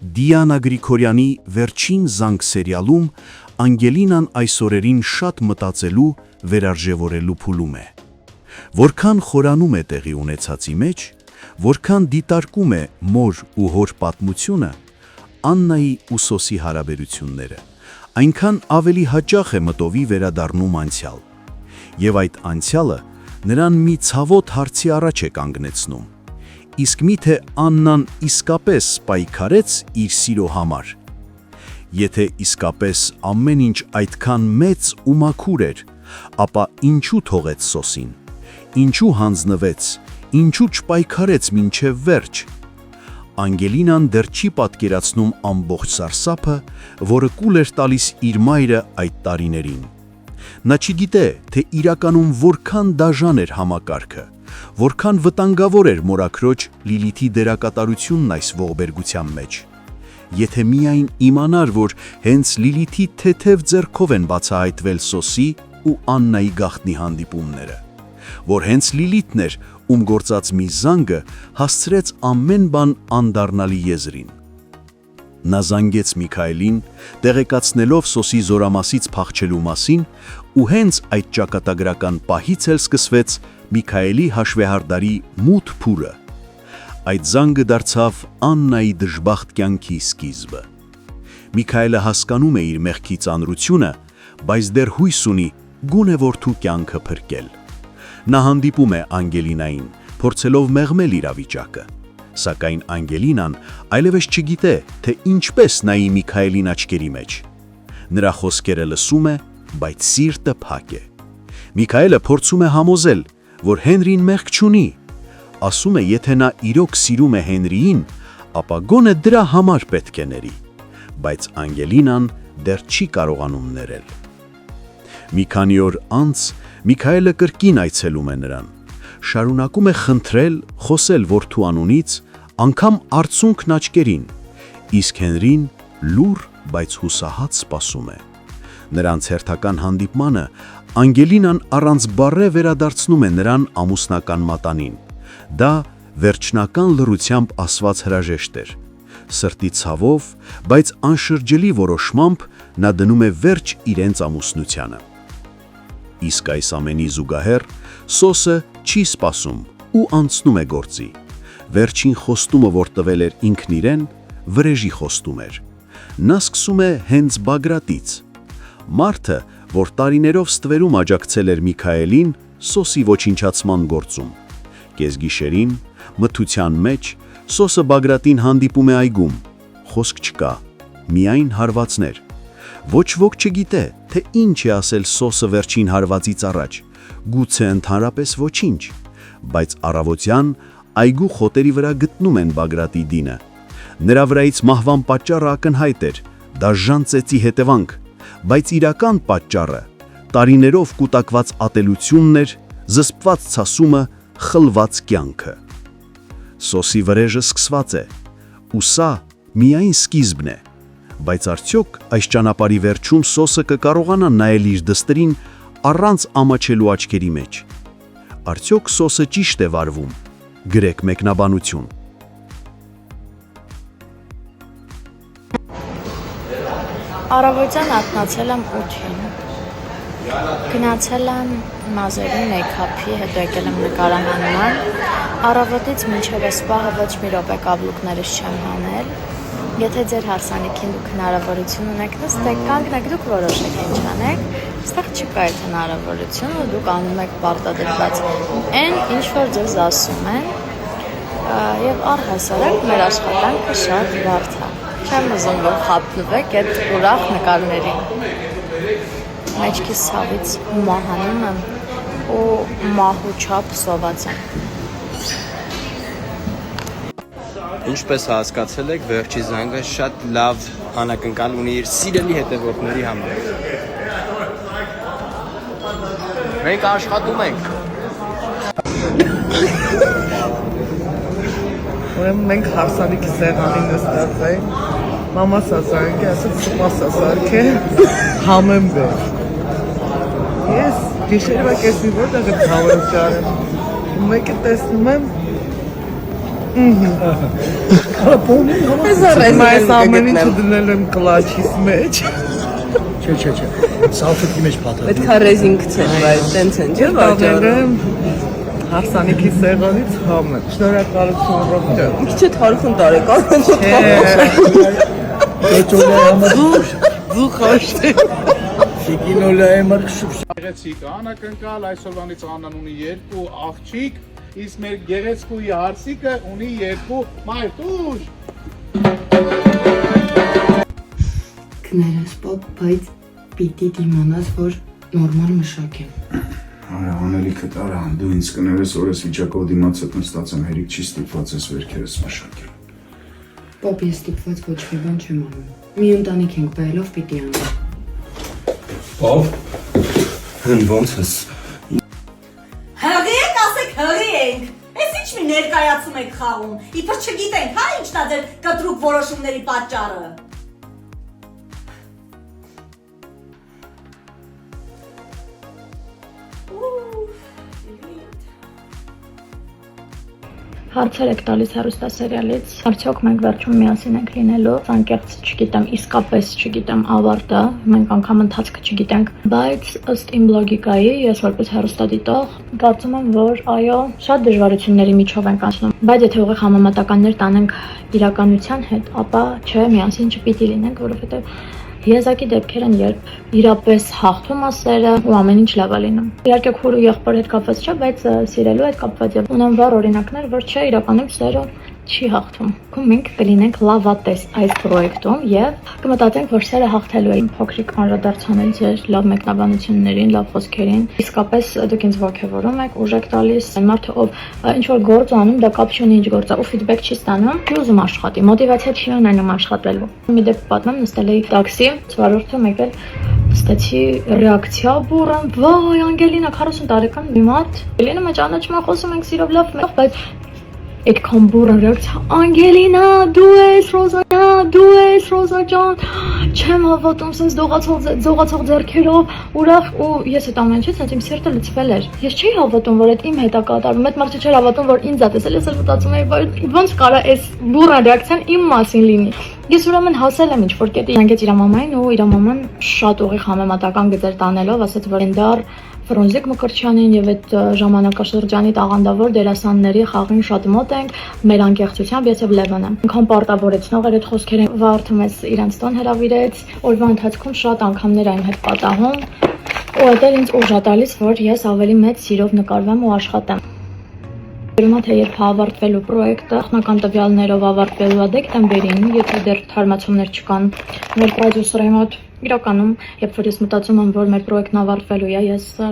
Դիանա Գրիգորյանի վերջին զանգ սերիալում Անգելինան այս օրերին շատ մտածելու, վերարժևորելու փուլում է։ Որքան խորանում է տեղի ունեցածի մեջ, որքան դիտարկում է մոր ու հոր պատմությունը, Աննայի ու Սոսի հարաբերությունները, այնքան ավելի հաճախ է մտովի վերադառնում անցյալ։ Եվ այդ անցյալը նրան մի ցավոտ հարցի առաջ է կանգնեցնում. իսկ միթե Աննան իսկապես պայքարեց իր սիրո համար։ Եթե իսկապես ամեն ինչ այդքան մեծ ու մաքուր էր, ապա ինչու թողեց Սոսին, ինչու հանձնվեց, ինչու չպայքարեց մինչև վերջ։ Անգելինան դեռ չի պատկերացնում ամբողջ սարսափը, որը կուլ էր տալիս իր մայրը այդ տարիներին։ Նա չգիտե, թե իրականում որքան դաժան էր համակարգը, որքան վտանգավոր էր մորաքրոջ Լիլիթի դերակատարությունն այս ողբերգության մեջ։ Եթե միայն իմանար, որ հենց Լիլիթի թեթև ձեռքով են բացահայտվել Սոսի ու Աննայի գաղտնի հանդիպումները, որ հենց Լիլիթն էր, ում գործած մի զանգը հասցրեց ամեն բան անդառնալի եզրին։ Նա զանգեց Միքայելին, տեղեկացնելով Սոսի զորամասից փախչելու մասին, ու հենց այդ ճակատագրական պահից էլ սկսվեց Միքայելի հաշվեհարդարի մութ փուլը։ Այդ զանգը դարձավ Աննայի դժբախտ կյանքի սկիզբը։ Միքայելը հասկանում է իր մեղքի ծանրությունը, բայց դեռ հույս ունի գոնե որդու կյանքը փրկել։ Նա հանդիպում է Անգելինային, փորձելով մեղմել իրավիճակը, սակայն Անգելինան այլևս չգիտե, թե ինչպես նայի Միքայելին աչքերի մեջ։ Նրա խոսքերը լսում է, բայց սիրտը փակ է։ Միքայելը փորձում է համոզել, որ Հենրին մեղք չունի, ասում է, եթե նա իրոք սիրում է Հենրիին, ապա գոնե դրա համար պետք է ների, բայց Անգելինան դեռ չի կարողանում ներել։ Մի քանի օր անց Միքայելը կրկին այցելում է նրան, շարունակում է խնդրել, խոսել որդու անունից, անգամ արցունքն աչքերին, իսկ Հենրին լուռ, բայց հուսահատ սպասում է։ Նրանց հերթական հանդիպմանը Անգելինան առանց բառե վերադարձնում է նրան ամուսնական մատանին։ Դա վերջնական լռությամբ ասված հրաժեշտ էր։ Սրտի ցավով, բայց անշրջելի որոշմամբ նա դնում է վերջ իրենց ամուսնությանը։ Իսկ այս ամենի զուգահեռ Սոսը չի սպասում ու անցնում է գործի։ Վերջին խոստումը, որ տվել էր ինքն իրեն, վրեժի խոստում էր։ Նա սկսում է հենց Բագրատից։ Մարդը, որ տարիներով ստվերում աջակցել էր Միքայելին, Սոսի ոչնչացման գործում։ Կեսգիշերին, մթության մեջ, Սոսը Բագրատին հանդիպում է այգում։ Խոսք չկա, միայն հարվածներ։ Ոչ ոք չգիտե, թե ինչ է ասել Սոսը վերջին հարվածից առաջ, գուցե ընդհանրապես ոչինչ, բայց առավոտյան այգու խոտերի վրա գտնում են Բագրատի դինը։ Նրա վրայից մահվան պատճառը ակնհայտ էր, դաժան ծեծի հետևանք, բայց իրական պատճառը տարիներով կուտակված ատելությունն էր, զսպված ցասումը, խլված կյանքը։ Սոսի վրեժը սկսված է, ու սա միայն սկիզբն է, բայց արդյոք այս ճանապարհի վերջում Սոսը կկարողանա նայել իր դստերին առանց ամաչելու աչքերի մեջ։ Արդյոք Սոսը ճիշտ է վարվում։ Գրեք մեկնաբանություն։ Առավոտյան արթնացել եմ 8-ին, գնացել եմ մազերի մեյքափի, հետո եկել եմ նկարահանման, առավոտից մինչև այս պահը ոչ մի րոպե կաբլուկներս չեմ հանել, եթե ձեր հարսանիքին դուք հնարավորություն ունեք, նստեք, կանգնեք, դուք որոշեք ինչ անեք, այստեղ չկա այդ հնարավորությունը, դուք անում եք պարտադրված այն, ինչ որ ձեզ ասում են, եւ առհասարակ մեր աշխատանքը շատ բարդ է։ Չեմ ուզում, որ խաբնվեք այդ ուրախ նկարներին։ Մեջքիս ցավից մահանում եմ ու մահու չափ սոված եմ։ Ինչպես հասկացել եք, վերջի զանգը շատ լավ անակնկալ ունի իր սիրելի հետևորդների համար։ Մենք աշխատում ենք։ Ուրեմն մենք հարսանիքի սեղանին նստած ենք, մամաս ասանք է, ասաց սպաս ասարք է, համեմ բեր։ Ես գիշերվա կեսի որտեղ եմ համեմ ճարեմ, մեկը տեսնում եմ, Ես այս ամեն ինչը դնել եմ կլաչիս մեջ։ Չէ, սալֆետի մեջ փաթաթ։ Պետք է ռեզին գցել, բայց տենց են, չէ՞ Դանել վաճառը։ եմ հարսանիքի սեղանից համը։ Շնորհակալություն Ռոբերտ։ Ինչ է թարխուն տարեկան։ Դու խաշտի։ Շիկինոլայի մարքշուփ։ Գեղեցիկ անակնկալ այսօրվանից Աննան ունի 2 աղջիկ, իսկ մեր գեղեցկուի հարսիկը ունի 2 մայրտուշ։ Կներես պապ, բայց պիտի դիմանաս, որ նորմալ մշակ եմ։ Արա, անելիքը տարա, դու ինձ կներես օրես վիճակով դիմացդ նստած եմ, հերիք չի ստիպված ես վերքերս մշակել։ Պապ, ես ստիպված ոչ մի բան չեմ անում։ Մի ընտանիք ենք բերելով պիտի անեմ։ Պապ, հն ոնց ես։ Հղի եք, ասեք հղի ենք։ Ես ինչ մի ներկայացում եք խաղում։ Իբր չգիտենք, հա ինչն է ձեր կտրուկ որոշումների պատճառը։ Հարցեր եք տալիս հեռուստասերիալից, արդյոք մենք վերջում միասին ենք լինելու, անկեղծ չգիտեմ, իսկապես չգիտեմ ավարտը, մենք անգամ ընթացքը չգիտենք, բայց ըստ իմ լոգիկայի, ես որպես հեռուստադիտող, կարծում եմ, որ այո, շատ դժվարությունների միջով ենք անցնում, բայց եթե ուղիղ համեմատականներ տանենք իրականության հետ, ապա չէ, միասին չպիտի լինենք, որովհետև Եզակի դեպքեր են, երբ իրապես հաղթում է սերը ու ամեն ինչ լավ է լինում։ Իհարկե քուր ու եղբոր հետ կապված չէ, բայց սիրելու հետ կապված է։ Ունեմ վառ օրինակներ, որ չէ, իրականում սերը չի հաղթում։ Մենք կլինենք լավատես այս պրոյեկտում եւ կմտածենք, որ սերը հաղթելու է։ Փոքրիկ անդրադարձանել ձեր լավ մեկնաբանություններին, լավ խոսքերին։ Իսկապես դուք ինձ ողջևորում եք, ուժ եք տալիս։ Այն մարդը, ով ինչ որ գործ անում, դա կապ չունի ինչ գործ է, ու ֆիդբեք չի ստանում, չի ուզում աշխատի, մոտիվացիա չի ունենում աշխատելու։ Մի դեպք պատմեմ, նստել էի տաքսի, վարորդը եկել ստեցի ռեակցիա բուրըն, վայ, Անգելինա 40 տարեկան մի մարդ, Ելենը մեջ ճանաչում են, խոսում ենք սիրով լավ, բայց այդքան բուրըն ռեակցիա, Անգելինա, դու ես Ռոզա ջան, չեմ հավատում, sense դողացող ձեռքերով, ուրախ ու ես այդ ամեն ինչից իմ սիրտը լցվել էր։ Ես չի հավատում, որ այդ իմ հետ է կատարվում, այդ մարդը չէր հավատում, որ ինձ է տեսել, ես էլ մտածում էի, ոնց կարա այս բուրըն ռեակցիան իմ մասին լինի։ Ես ուրեմն հասել եմ ինչ-որ կետի, զանգեց իր մամային ու իր մաման շատ ուղիղ համեմատական գծեր տանելով, ասաց, որ Էնդար Ֆրոնզիկ Մկրտչյանին եւ այդ ժամանակաշրջանի տաղանդավոր դերասանների խաղին շատ մոտ ենք, մեր անկեղծությամբ ես եւ Լևոնը։ Ինքան պարտավորեցնող էր այդ խոսքերը, վարդը մեզ իրենց տոն հրավիրեց, օրվա ընթացքում շատ անգամներ այն հետ պատահում, ու դա ինձ ուժ է տալիս, որ ես ավելի մեծ սիրով նկարվեմ ու աշխատեմ։ Երևում է, թե երբ ավարտվելու պրոյեկտը, նախնական տվյալներով ավարտվելու է դեկտեմբերին, եթե դեռ թարմացումներ չկան մեր պրոդյուսերի մոտ, իրականում, երբ որ ես մտածում եմ, որ մեր պրոյեկտն ավարտվելու է, ես